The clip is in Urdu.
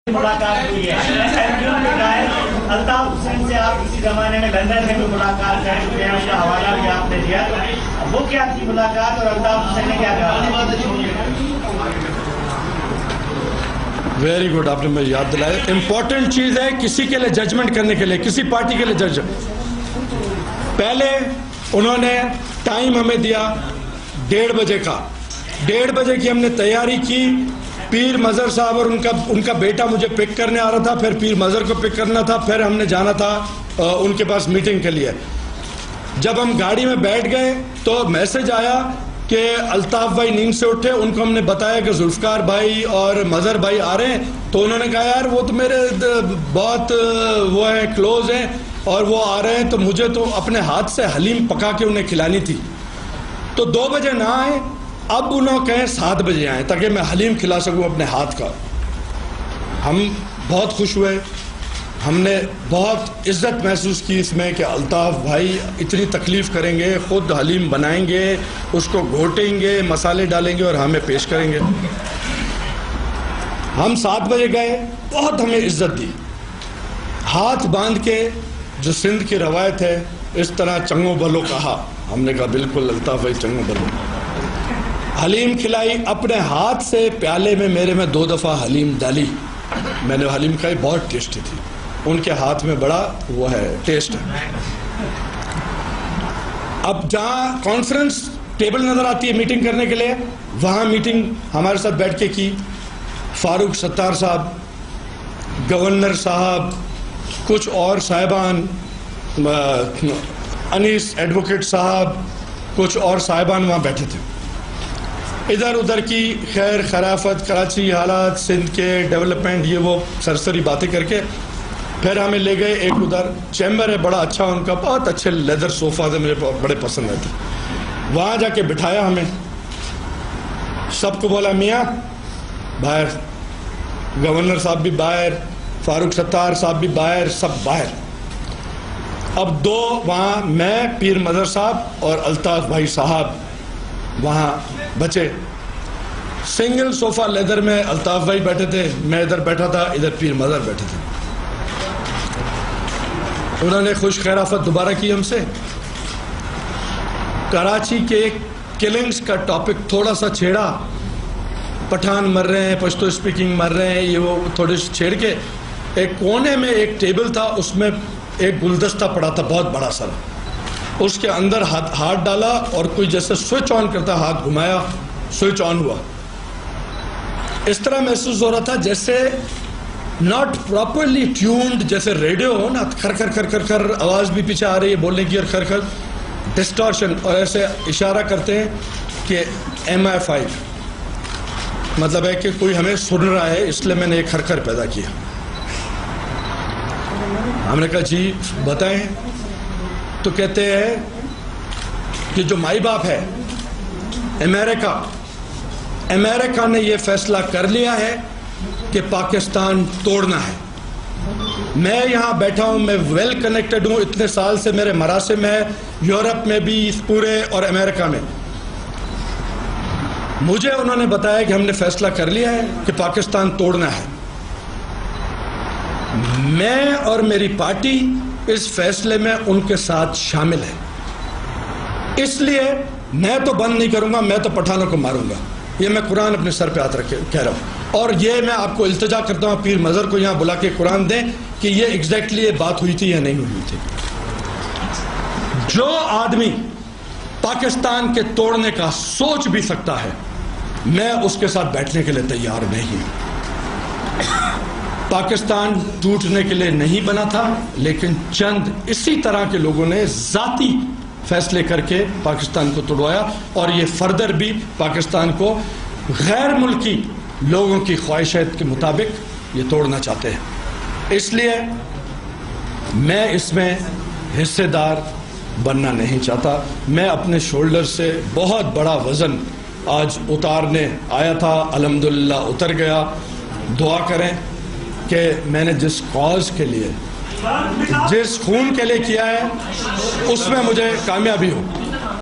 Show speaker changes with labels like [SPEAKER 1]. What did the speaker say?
[SPEAKER 1] ملاقات ہوئی ہے الطاف حسین سے آپ کسی زمانے میں لندن میں بھی ملاقات کر چکے ہیں، اس کا حوالہ بھی آپ نے دیا، تو وہ کیا تھی ملاقات اور الطاف حسین نے کیا کہا؟
[SPEAKER 2] ویری گڈ، آپ نے مجھے یاد دلایا. امپورٹنٹ چیز ہے کسی کے لیے ججمنٹ کرنے کے لیے، کسی پارٹی کے لیے جج. پہلے انہوں نے ٹائم ہمیں دیا 1:30 بجے کا. 1:30 بجے کی ہم نے تیاری کی. پیر مظہر صاحب اور ان کا بیٹا مجھے پک کرنے آ رہا تھا، پھر پیر مظہر کو پک کرنا تھا، پھر ہم نے جانا تھا ان کے پاس میٹنگ کے لیے. جب ہم گاڑی میں بیٹھ گئے تو میسج آیا کہ الطاف بھائی نیند سے اٹھے. ان کو ہم نے بتایا کہ ذوالفقار بھائی اور مظہر بھائی آ رہے ہیں، تو انہوں نے کہا یار وہ تو میرے بہت وہ ہیں کلوز ہیں اور وہ آ رہے ہیں، تو مجھے تو اپنے ہاتھ سے حلیم پکا کے انہیں کھلانی تھی. تو 2 بجے نہ آئے، اب انہوں کہیں 7 بجے آئیں تاکہ میں حلیم کھلا سکوں اپنے ہاتھ کا. ہم بہت خوش ہوئے، ہم نے بہت عزت محسوس کی اس میں کہ الطاف بھائی اتنی تکلیف کریں گے، خود حلیم بنائیں گے، اس کو گھوٹیں گے، مسالے ڈالیں گے اور ہمیں پیش کریں گے. ہم 7 بجے گئے، بہت ہمیں عزت دی. ہاتھ باندھ کے جو سندھ کی روایت ہے، اس طرح چنگو بلو کہا. ہم نے کہا بالکل الطاف بھائی چنگو بلو. حلیم کھلائی اپنے ہاتھ سے، پیالے میں میرے میں 2 دفعہ حلیم ڈالی. میں نے حلیم کھائی، بہت ٹیسٹی تھی. ان کے ہاتھ میں بڑا وہ ہے ٹیسٹ ہے. اب جہاں کانفرنس ٹیبل نظر آتی ہے میٹنگ کرنے کے لیے، وہاں میٹنگ ہمارے ساتھ بیٹھ کے کی فاروق ستار صاحب، گورنر صاحب، کچھ اور صاحبان، انیس ایڈوکیٹ صاحب، کچھ اور صاحبان وہاں بیٹھے تھے. ادھر ادھر کی خیر خرافت، کراچی حالات، سندھ کے ڈیولپمنٹ، یہ وہ سرسری باتیں کر کے پھر ہمیں لے گئے ایک ادھر چیمبر ہے بڑا اچھا ان کا، بہت اچھے لیدر صوفہ تھے، مجھے بڑے پسند آتے. وہاں جا کے بٹھایا ہمیں، سب کو بولا میاں باہر، گورنر صاحب بھی باہر، فاروق ستار صاحب بھی باہر، سب باہر. اب 2 وہاں میں، پیر مظہر صاحب اور الطاف بھائی صاحب وہاں بچے. سنگل صوفہ لیدر میں الطاف بھائی بیٹھے تھے، میں ادھر بیٹھا تھا، ادھر پیر مظہر بیٹھے تھے. انہوں نے خوش خیرافت دوبارہ کی ہم سے. کراچی کے کلنگز کا ٹاپک تھوڑا سا چھیڑا، پٹھان مر رہے ہیں، پشتو اسپیکنگ مر رہے ہیں، یہ وہ تھوڑے سے چھیڑ کے ایک کونے میں ایک ٹیبل تھا، اس میں ایک گلدستہ پڑا تھا بہت بڑا سا، اس کے اندر ہاتھ ڈالا اور کوئی جیسے سوئچ آن کرتا ہاتھ گھمایا، سوئچ آن ہوا. اس طرح محسوس ہو رہا تھا جیسے ناٹ پراپرلی ٹیونڈ، جیسے ریڈیو ہو نا، کھر کھر کھر کھر کھر آواز بھی پیچھے آ رہی ہے بولنے کی، اور کھر کھر ڈسٹارشن، اور ایسے اشارہ کرتے ہیں کہ MI5 مطلب ہے کہ کوئی ہمیں سن رہا ہے، اس لیے میں نے ایک کھر کھر پیدا کیا. ہم نے کہا جی بتائیں. تو کہتے ہیں کہ جو مائی باپ ہے امریکہ نے یہ فیصلہ کر لیا ہے کہ پاکستان توڑنا ہے. میں یہاں بیٹھا ہوں، میں ویل کنیکٹڈ ہوں، اتنے سال سے میرے مراسم ہے یورپ میں بھی پورے اور امریکہ میں. مجھے انہوں نے بتایا کہ ہم نے فیصلہ کر لیا ہے کہ پاکستان توڑنا ہے. میں اور میری پارٹی اس فیصلے میں ان کے ساتھ شامل ہے. اس لیے میں تو بند نہیں کروں گا، میں تو پٹھانوں کو ماروں گا. یہ میں قرآن اپنے سر پہ ہاتھ رکھ کے کہہ رہا ہوں. اور یہ میں آپ کو التجا کرتا ہوں پیر مظہر کو یہاں بلا کے قرآن دیں کہ یہ ایگزیکٹلی یہ بات ہوئی تھی یا نہیں ہوئی تھی. جو آدمی پاکستان کے توڑنے کا سوچ بھی سکتا ہے، میں اس کے ساتھ بیٹھنے کے لیے تیار نہیں ہوں. پاکستان ٹوٹنے کے لیے نہیں بنا تھا، لیکن چند اسی طرح کے لوگوں نے ذاتی فیصلے کر کے پاکستان کو توڑوایا، اور یہ فردر بھی پاکستان کو غیر ملکی لوگوں کی خواہشات کے مطابق یہ توڑنا چاہتے ہیں. اس لیے میں اس میں حصے دار بننا نہیں چاہتا. میں اپنے شولڈر سے بہت بڑا وزن آج اتارنے آیا تھا، الحمدللہ اتر گیا. دعا کریں کہ میں نے جس کاز کے لیے، جس خون کے لیے کیا ہے، اس میں مجھے کامیابی ہو.